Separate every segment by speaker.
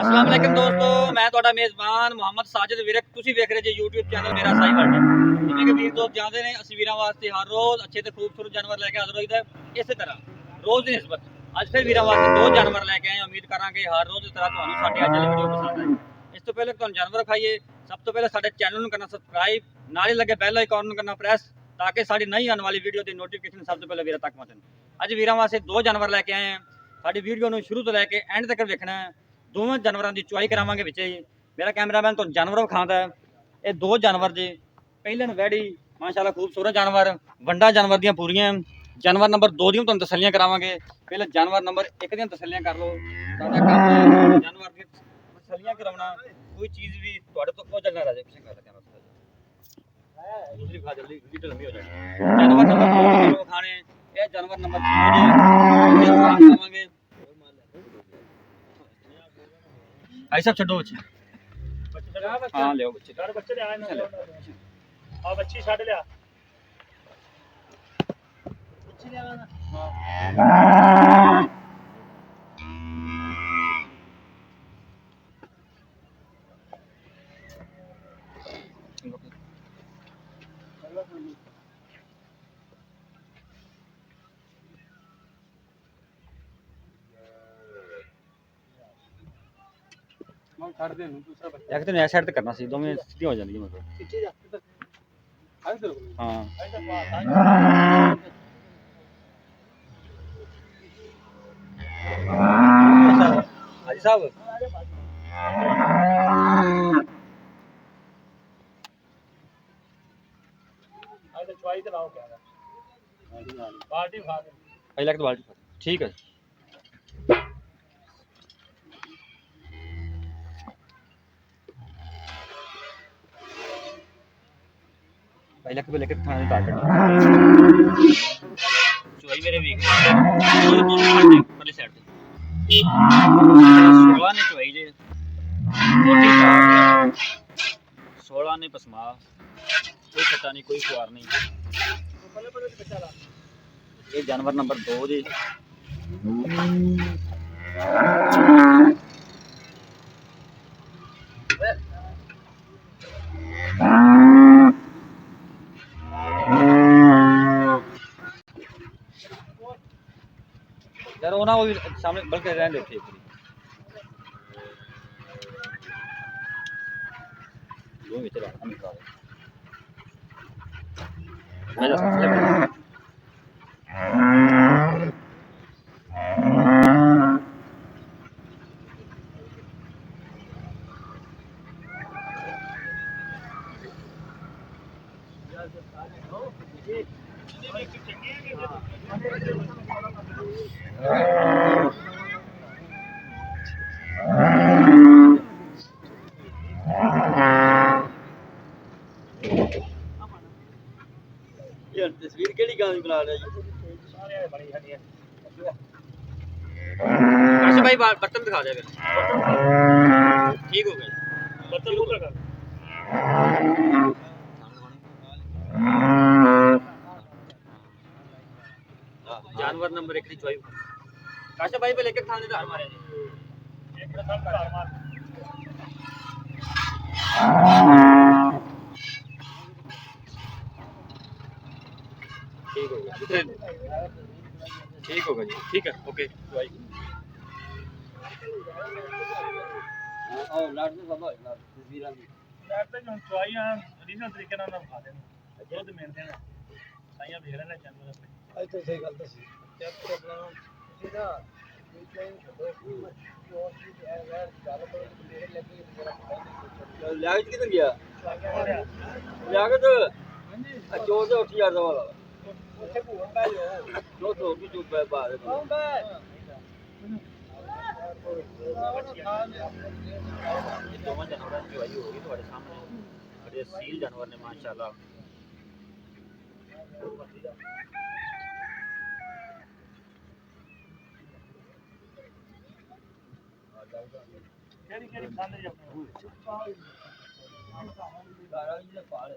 Speaker 1: अस्सलाम वालेकुम दोस्तों, मैं ਤੁਹਾਡਾ ਮੇਜ਼ਬਾਨ ਮੁਹੰਮਦ ਸਾਜਿਦ ਵੀਰ ਤੁਸੀਂ ਵੇਖ ਰਹੇ ਜੀ YouTube ਚੈਨਲ ਮੇਰਾ ਸਾਈਵਲ ਜੀ। ਜਿਵੇਂ ਕਿ ਵੀਰ ਦੋਸਤ ਜਾਣਦੇ ਨੇ ਅਸੀਂ ਵੀਰਾਂ ਵਾਸਤੇ ਹਰ ਰੋਜ਼ ਅੱਛੇ ਤੇ ਖੂਬਸੂਰਤ ਜਾਨਵਰ ਲੈ ਕੇ ਹਾਜ਼ਰ ਹੋਈਦਾ। ਇਸੇ ਤਰ੍ਹਾਂ ਰੋਜ਼ ਦੀ ਨਿਸਬਤ ਅੱਜ ਫਿਰ ਵੀਰਾਂ ਵਾਸਤੇ ਦੋ ਜਾਨਵਰ ਲੈ ਕੇ ਆਏ। ਉਮੀਦ ਕਰਾਂਗੇ ਹਰ ਰੋਜ਼ ਦੀ ਤਰ੍ਹਾਂ ਤੁਹਾਨੂੰ ਸਾਡੀ ਅੱਜ ਵਾਲੀ ਵੀਡੀਓ ਪਸੰਦ ਆਏ। ਇਸ ਤੋਂ ਪਹਿਲੇ ਤੁਹਾਨੂੰ ਜਾਨਵਰ ਖਾਈਏ ਸਭ ਤੋਂ ਪਹਿਲੇ ਸਾਡੇ ਚੈਨਲ ਨੂੰ ਕਰਨਾ ਸਬਸਕ੍ਰਾਈਬ, ਨਾਲ ਹੀ ਲੱਗੇ ਬੈਲ ਆਈਕਨ ਨੂੰ ਕਰਨਾ ਪ੍ਰੈਸ ਤਾਂ ਕਿ ਸਾਡੀ ਨਈ ਆਉਣ ਵਾਲੀ ਵੀਡੀਓ ਦੀ ਨੋਟੀਫਿਕੇਸ਼ਨ ਸਭ ਤੋਂ ਪਹਿਲੇ ਵੀਰਾਂ ਤੱਕ ਪਹੁੰਚਣ। ਅੱਜ ਵੀਰਾਂ ਵਾਸਤੇ ਦੋ ਜਾਨਵਰ ਲੈ ਕੇ ਆਏ ਹਾਂ। ਸਾਡੀ ਵੀਡੀਓ ਨੂੰ ਸ਼ੁਰੂ ਤੋਂ ਲੈ ਕੇ ਐਂਡ ਤੱਕ ਵੇਖਣਾ ਹੈ। दोवें जानवरों की चुआई करावे बिच जी। मेरा कैमरामैन तो जानवर विखाता है। ये दो जानवर जी, पहले वैड़ी माशाल्लाह खूबसूरत जानवर, वंडा जानवर दियां पूरियां। जानवर नंबर 2 दी तुहानूं तसल्लियां करावांगे। पहले जानवर नंबर 1 दी तसल्लियां कर लो। साडा काम जानवर दी तसल्लियां कराउणा, कोई चीज़ भी तुहाडे तो ओझल ना रह जाए। पिछे कर कैमरा दूसरी खा जल्दी वीडियो लंबी हो जाएगी। जानवर नंबर 2 दी खाने, ये जानवर नंबर 3 जी करावांगे। भाई साहब छड्डो बच्चे। हां ले आओ बच्चे। यार बच्चे ले आए ना। हां बच्ची छड ले आ। बच्ची ले आना। हां एक तो नया साइड ते करना सी, दोवें सीधी हो जांदी मतलब। हां हाजी साहब आज चुआई ते लाओ क्या बाल्टी उठा दे पहले एक बाल्टी ठीक है। पहले के लेकर थाने टारगेट चुआई मेरे वीक परली साइड पे 16 ने चुआई जे 16 ने पसमा, कोई खट्टा नहीं कोई खुआर नहीं। ये जानवर नंबर 2 जी। यार वो ना वो सामने बल्कि रहने देते वो भी चला हम निकाल मैं जा सकता यार तस्वीर केड़ी गांव बना रहा जी सारे बड़ी हड्डी है। अच्छा भाई बर्तन दिखा दे फिर ठीक हो गए बर्तन ऊपर कर जानवर नंबर 1 की चॉइस काशा भाई पे लेके खाने धार मारे जी एक मिनट धार मार ठीक हो गया ठीक होगा जी ठीक है ओके चॉइस और लाड से सब लाड तस्वीरां दी लाड ते जो चॉइस है रीजनल तरीके नाल खा देना दुध मिलते हैं साइयां देख रहे ने जानवर अपने आज तो सही गल दसी चेक कर अपना सीधा वीकेंड छो और चीज है यार गल करो मेरे लगी मेरा लाइट किधर गया लागत हां जी जोर से उठ यार वाला ਉੱਥੇ ਭੂਆ ਪੈ ਜਾਓ ਦੋ ਦੋ ਵੀ ਚੁੱਪ ਹੈ ਬਾਹਰ ਕੌਣ ਬੈ ਦੋਵਾਂ ਜਾਨਵਰਾਂ ਦੀ ਚੁਆਈ ਹੋ ਗਈ ਤੁਹਾਡੇ ਸਾਹਮਣੇ ਬੜੇ ਅਸੀਲ ਜਾਨਵਰ ਨੇ ਮਾਸ਼ਾਅੱਲਾ। ਕਿਹੜੀ ਕਿਹੜੀ ਖਾਂਦੇ ਜੀ ਆਪਣੇ ਗਾਰਾ ਜੀ ਪਾਲ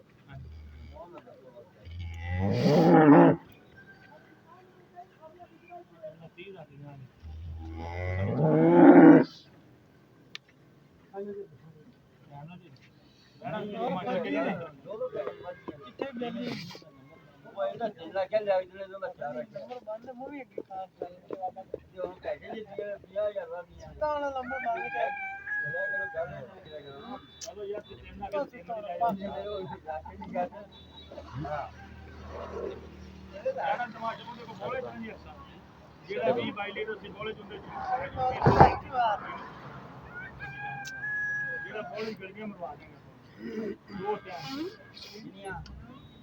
Speaker 2: ਜਿਹੜਾ 20 22 ਲੀਟਰ ਸੀ ਕੋਲੇ ਚੁੰਦੇ ਜਿਹੜਾ ਬੋਲੀ ਗਰਮੀਆਂ ਮਰਵਾ ਦੇਗਾ ਦੋ ਟਾਈਮ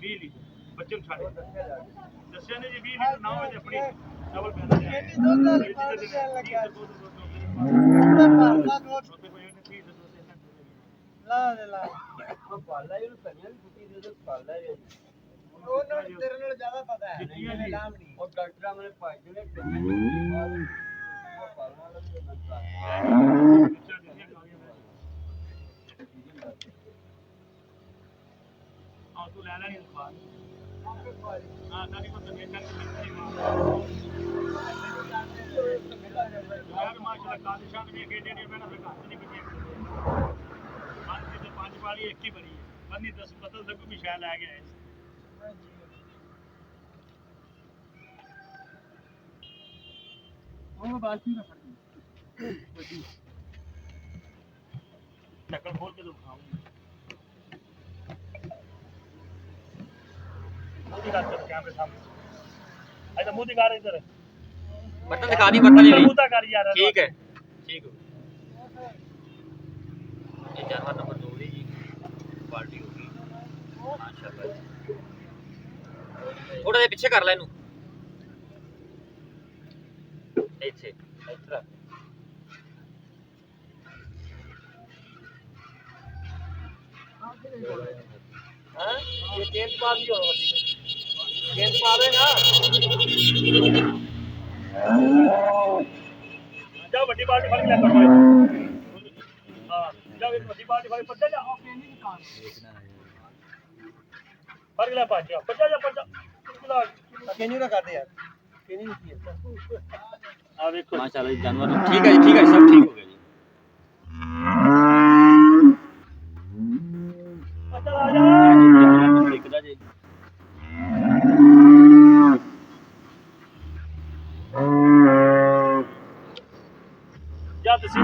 Speaker 2: 20 ਲੀਟਰ ਬੱਚੇ ਨੂੰ ਛੱਡ ਦੱਸਿਆ ਨੇ ਜੀ 20 ਲੀਟਰ ਨਾ ਹੋਵੇ ਤੇ ਆਪਣੀ ਡਬਲ ਪੈਂਦਾ ਹੈ ਕਿੰਨੀ ਦੁੱਧ ਲੱਗਿਆ ਲਾ ਦੇ ਲਾ ਉਹ ਪਾਲਾ ਇਹਨੂੰ ਕੰਨਿਆ ਵੀ ਫੁੱਟੀ ਦੇ ਪਾਲਾ ਇਹ ਉਹਨਾਂ ਨੂੰ ਤੇਰੇ ਨਾਲ ਜ਼ਿਆਦਾ ਪਤਾ ਹੈ ਨਹੀਂ ਨਾਮ ਨਹੀਂ ਉਹ ਡਾਕਟਰਾਂ ਨੇ ਭਾਈ ਜਿਹੜੇ ਉਹ ਪਾਲਣਾ ਵਾਲਾ ਵੀ ਬੰਦਾ ਆ ਤੂੰ ਲੈ ਲੈਣੀ ਬਾਤ ਹਾਂ ਨਹੀਂ ਪਤਾ ਨਹੀਂ ਯਾਰ ਮਾਸ਼ਾਅੱਲਾ ਕਾਦਿਸ਼ਾਂ ਨੇ ਖੇਡੇ ਨੇ ਮੈਂ ਨਾ ਫਿਰ ਘੱਟ ਨਹੀਂ ਕੀਤੀ ਪੰਜ ਵਾਲੀ ਇੱਕ ਹੀ ਬਣੀ ਹੈ ਬੰਦੀ 10 ਪਤਾ ਲੱਗੂ ਵੀ ਸ਼ਾਇਦ ਲੈ ਗਿਆ ਉਹ ਬਾਕੀ ਨਾ ਫੜ ਨਕਲ ਖੋਲ ਕੇ ਦਿਖਾਉਂਗਾ मोदी का कैमरे सामने अच्छा मोदी का इधर
Speaker 1: बटन दिखा दी बटन ले
Speaker 2: मोदी का यार
Speaker 1: ठीक है ठीक है ये जानवर नंबर 2 जी पार्टी होगी माशाल्लाह थोड़ा जिहा पीछे कर ले इनू ਇੱਥੇ ਇੱਧਰ हां ये तेज पा दियो तेज पावे ना
Speaker 2: जा बड़ी बाल्टी फड़ के ले कर हां जा एक बड़ी बाल्टी फड़ पड़ जा ओके नहीं दुकान देखना है फड़ ले पा जा पड़ जा केनी ना कर दे यार केनी नहीं किया आ देखो
Speaker 1: माशाल्लाह जानवर ठीक है जी सब ठीक हो गया जी
Speaker 2: अच्छा आ जा
Speaker 1: दिखदा जी
Speaker 2: जा तसी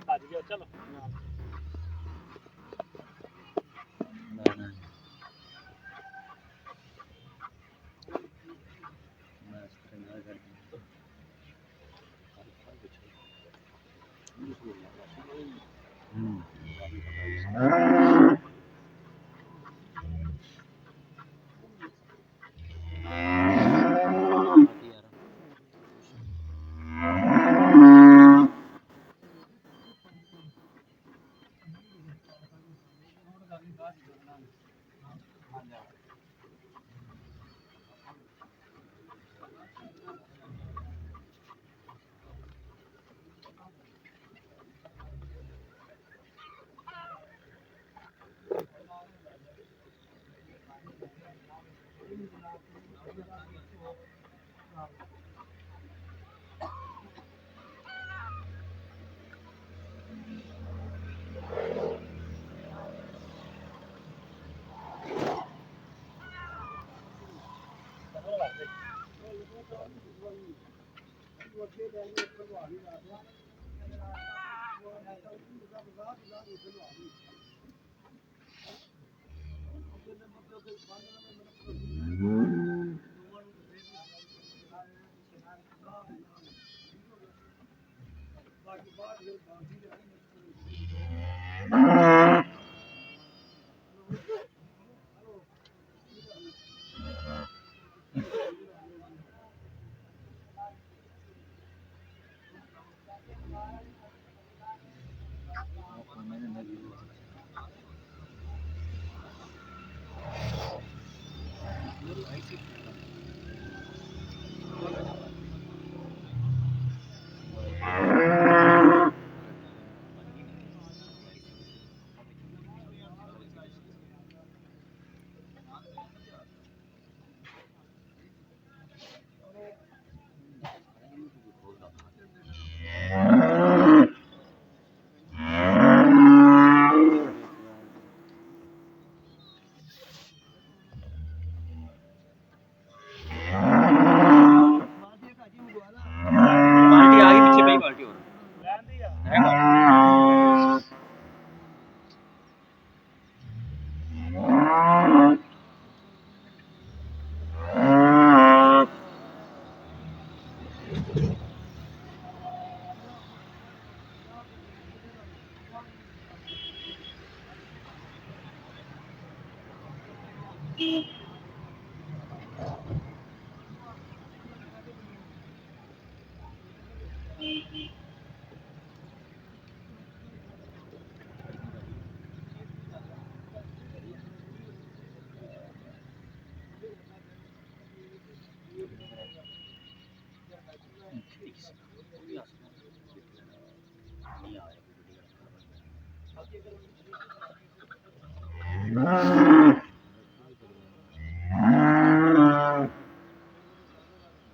Speaker 2: आ जा चलो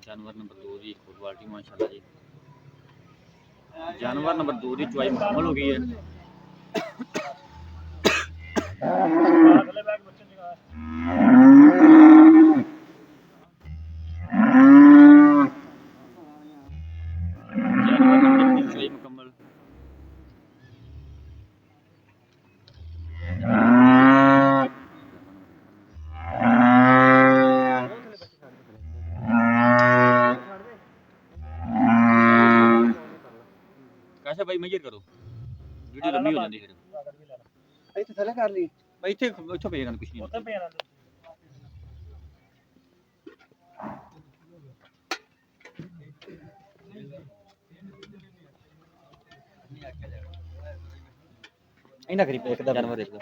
Speaker 1: जानवर नंबर 2 की खूब क्वालिटी माशाल्लाह जी। जानवर नंबर 2 की चुआई मुकम्मल हो गई है।
Speaker 2: अगले बैग बच्चे निकाल
Speaker 1: जानवर नंबर 3 चुआई मुकम्मल। कैसा भाई मेजर करो वीडियो लंबी हो जाती है फिर
Speaker 3: ਇੱਥੇ ਥੱਲੇ ਕਰ ਲਈ
Speaker 1: भाई इतने इतने पे कुछ नहीं
Speaker 2: ਉੱਥੇ ਪਿਆ ਨਾ
Speaker 1: इना करीब एक दा जानवर देखो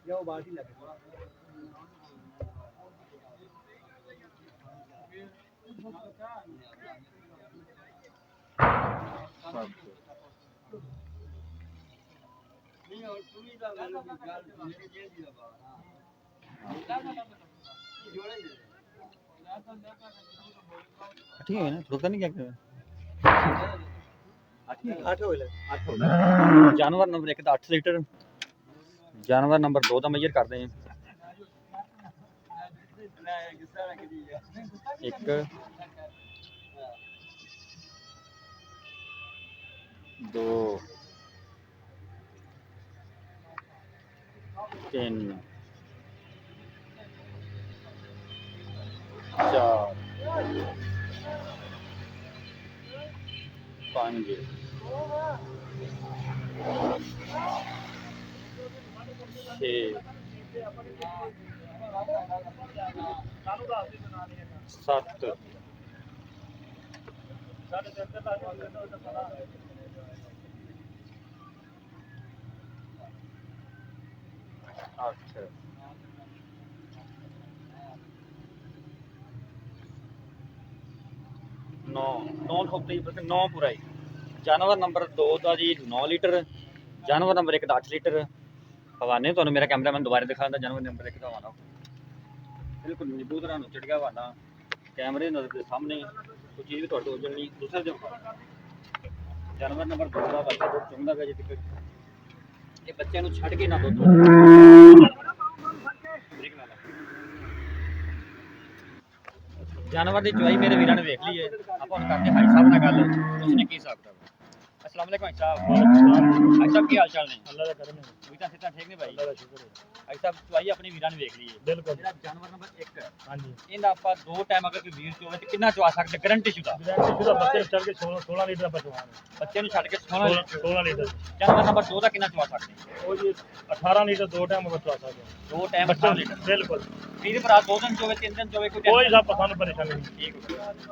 Speaker 3: ਜਾਓ ਬਾਲਟੀ ਲੱਗ
Speaker 1: ठीक है ना रुकता नहीं क्या
Speaker 3: 8 ਹੋਏ 8 ਹੋ
Speaker 1: जानवर नंबर 1 ਦਾ 8 ਲੀਟਰ जानवर नंबर 2 ਦਾ ਮੇਜਰ ਕਰਦੇ ਹਾਂ ਇੱਕ ਦੋ ਤਿੰਨ ਚਾਰ ਪੰਜ ਛੇ
Speaker 2: ਸਾਨੂੰ ਦੱਸ ਦੇ ਬਣਾ ਲਈ
Speaker 1: ਸੱਤ
Speaker 2: ਸਾਡੇ ਸਿਰ ਤੇ ਤਾਂ ਪਤਾ
Speaker 1: ਅੱਠ नौ ठोकते ही बल्कि 9 पूरा ही जानवर नंबर 2 ਦਾ ਜੀ 9 ਲੀਟਰ जानवर नंबर 1 ਦਾ 8 ਲੀਟਰ ਹਵਾਨੇ ਤੁਹਾਨੂੰ ਮੇਰਾ ਕੈਮਰਾਮੈਨ ਦੁਬਾਰਾ ਦਿਖਾਉਂਦਾ जानवर नंबर 1 ਦਾ ਹਵਾਨਾ ਬਿਲਕੁਲ ਮਜ਼ਬੂਤ ਰਾਂ ਨੂੰ ਚੜ ਗਿਆ ਹਵਾਨਾ ਕੈਮਰੇ ਨਜ਼ਰ ਦੇ ਸਾਹਮਣੇ ਕੋਈ ਚੀਜ਼ ਵੀ ਤੁਹਾਡੇ ਉਜਲ ਨਹੀਂ ਦੂਸਰਾ ਜੋ जानवर नंबर 2 ਦਾ ਬੱਚਾ ਦੁੱਧ ਚੁੰਗਦਾ ਗਿਆ ਜੀ ਤੱਕ ਇਹ ਬੱਚਿਆਂ ਨੂੰ ਛੱਡ ਕੇ ਨਾ ਦੁੱਧ जानवर की चुवाई मेरे वीर ने वेख ली है आप करते भाई साहब ना गल उसने की हिसाब किताब अस्सलाम वालेकुम भाई साहब भाई साहब की हाल चाल ने
Speaker 2: अल्लाह का करम है
Speaker 1: उइता सिता ठीक ने भाई
Speaker 2: अल्लाह का शुक्र है
Speaker 1: भाई साहब चुवाई अपनी वीर ने वेख ली है
Speaker 2: बिल्कुल
Speaker 1: जेड़ा जानवर नंबर 1
Speaker 2: हां जी
Speaker 1: इंदा आपा दो टाइम अगर कोई वीर चोवे ते कितना चुवा सकते गारंटी शुदा
Speaker 2: गारंटी शुदा बच्चे चढ़ के 16 लीटर बचवाना
Speaker 1: बच्चे नु छड के 16
Speaker 2: लीटर
Speaker 1: जानवर नंबर 2 ਦਾ ਕਿੰਨਾ ਚੁਵਾ ਸਕਦੇ
Speaker 2: ਉਹ ਜੀ 18 ਲੀਟਰ ਦੋ ਟਾਈਮ ਬਚਵਾ ਸਕਦੇ
Speaker 1: दो टाइम 18 लीटर
Speaker 2: बिल्कुल
Speaker 1: वीर भरा दो दिन चोवे तीन दिन चोवे
Speaker 2: कोई सा पसंद परेशानी नहीं
Speaker 1: ठीक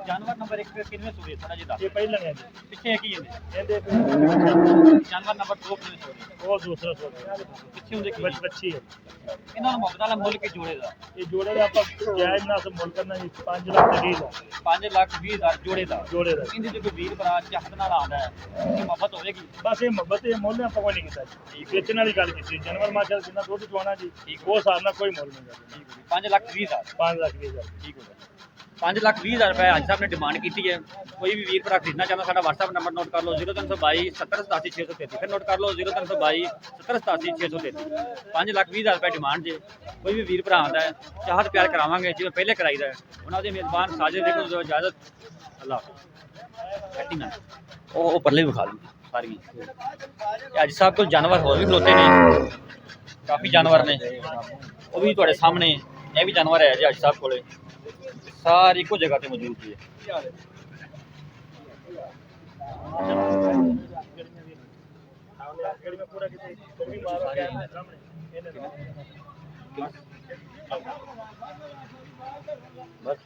Speaker 1: जानवर नंबर 1 किनवे सूबे थोड़ा जिदा
Speaker 2: ये पहले है जी
Speaker 1: पिछे की है
Speaker 2: ਇਹਦੇ
Speaker 1: ਜਾਨਵਰ ਨੰਬਰ 2 ਕਿੰਨੇ ਛੋੜੇ
Speaker 2: ਉਹ ਦੂਸਰਾ ਸੋਚ
Speaker 1: ਪਿੱਛੇ ਹੁੰਦੇ ਕੀ
Speaker 2: ਬੱਚੀ ਹੈ
Speaker 1: ਇਹਨਾਂ ਨੂੰ ਮੁੱਲ ਦਾ ਮੁੱਲ ਕੀ ਜੋੜੇ ਦਾ
Speaker 2: ਇਹ ਜੋੜੇ ਦਾ ਆਪਾਂ ਜਾਇਜ਼ ਨਾਲ ਤੋਂ ਮੁੱਲ ਕਰਨਾ ਜੀ 5 ਲੱਖ ਦੀ ਰੀਲ
Speaker 1: 5,20,000 ਜੋੜੇ ਦਾ
Speaker 2: ਜੋੜੇ ਦਾ
Speaker 1: ਇਹਦੇ ਜੇ ਕੋਈ ਵੀਰ ਭਰਾ ਚਾਹਤ ਨਾਲ ਆਉਂਦਾ ਹੈ ਕਿ ਮੁਹੱਬਤ ਹੋਵੇਗੀ
Speaker 2: ਬਸ ਇਹ ਮੁਹੱਬਤ ਇਹ ਮੁੱਲ ਆਪਾਂ ਕੋਈ ਨਹੀਂ ਕੀਤਾ ਜੀ ਵੇਚਣ ਵਾਲੀ ਗੱਲ ਕੀਤੀ ਜਾਨਵਰ ਮਾਸ਼ਾ ਜਿੰਨਾ ਦੁੱਧ ਚਵਾਉਣਾ ਜੀ ਉਹ ਹਿਸਾਬ ਨਾਲ ਕੋਈ ਮੁੱਲ ਨਹੀਂ ਕਰਦਾ
Speaker 1: 5,20,000
Speaker 2: 5 ਲੱਖ ਦੀ ਗੱਲ
Speaker 1: ਠੀਕ ਹੋ ਗਿਆ 5,20,000 ਰੁਪਏ ਅੱਜ ਸਾਹਿਬ ਨੇ ਡਿਮਾਂਡ ਕੀਤੀ ਹੈ ਕੋਈ ਵੀ ਵੀਰ ਭਰਾ ਖਰੀਦਣਾ ਚਾਹੁੰਦਾ ਸਾਡਾ WhatsApp ਨੰਬਰ ਨੋਟ ਕਰ ਲਓ 0322 7087633 ਫਿਰ ਨੋਟ ਕਰ ਲਓ 0322 7087633 5,20,000 ਰੁਪਏ ਡਿਮਾਂਡ ਜੇ ਕੋਈ ਵੀ ਵੀਰ ਭਰਾ ਆਉਂਦਾ ਹੈ ਚਾਹਤ ਪਿਆਰ ਕਰਾਵਾਂਗੇ ਜਿਵੇਂ ਪਹਿਲੇ ਕਰਾਈਦਾ ਹੈ ਉਹਨਾਂ ਦੇ ਮੇਜ਼ਬਾਨ ਸਾਜਿਦ ਦੇ ਕੋਲ ਇਜਾਜ਼ਤ ਅੱਲਾਹ ਕੱਟੀ ਨਾ ਉਹ ਪਰਲੇ ਵਿਖਾ ਲਓ ਸਾਰੀਆਂ ਅੱਜ ਸਾਹਿਬ ਕੋਲ ਜਾਨਵਰ ਹੋਰ ਵੀ ਖਲੋਤੇ ਨੇ ਕਾਫੀ ਜਾਨਵਰ ਨੇ ਉਹ ਵੀ ਤੁਹਾਡੇ ਸਾਹਮਣੇ ਇਹ ਵੀ ਜਾਨਵਰ ਹੈ ਜੀ ਅੱਜ ਸਾਹਿਬ ਕੋਲੇ ਸਾਰੀ ਇੱਕੋ ਜਗ੍ਹਾ ਤੇ ਮੌਜੂਦ ਹੈ
Speaker 2: ਗੜੀ ਮੈਂ ਪੂਰਾ ਕਿਤੇ ਗਰਮੀ ਮਾਰ ਕੇ ਆਇਆ ਸਾਹਮਣੇ
Speaker 1: ਬਸ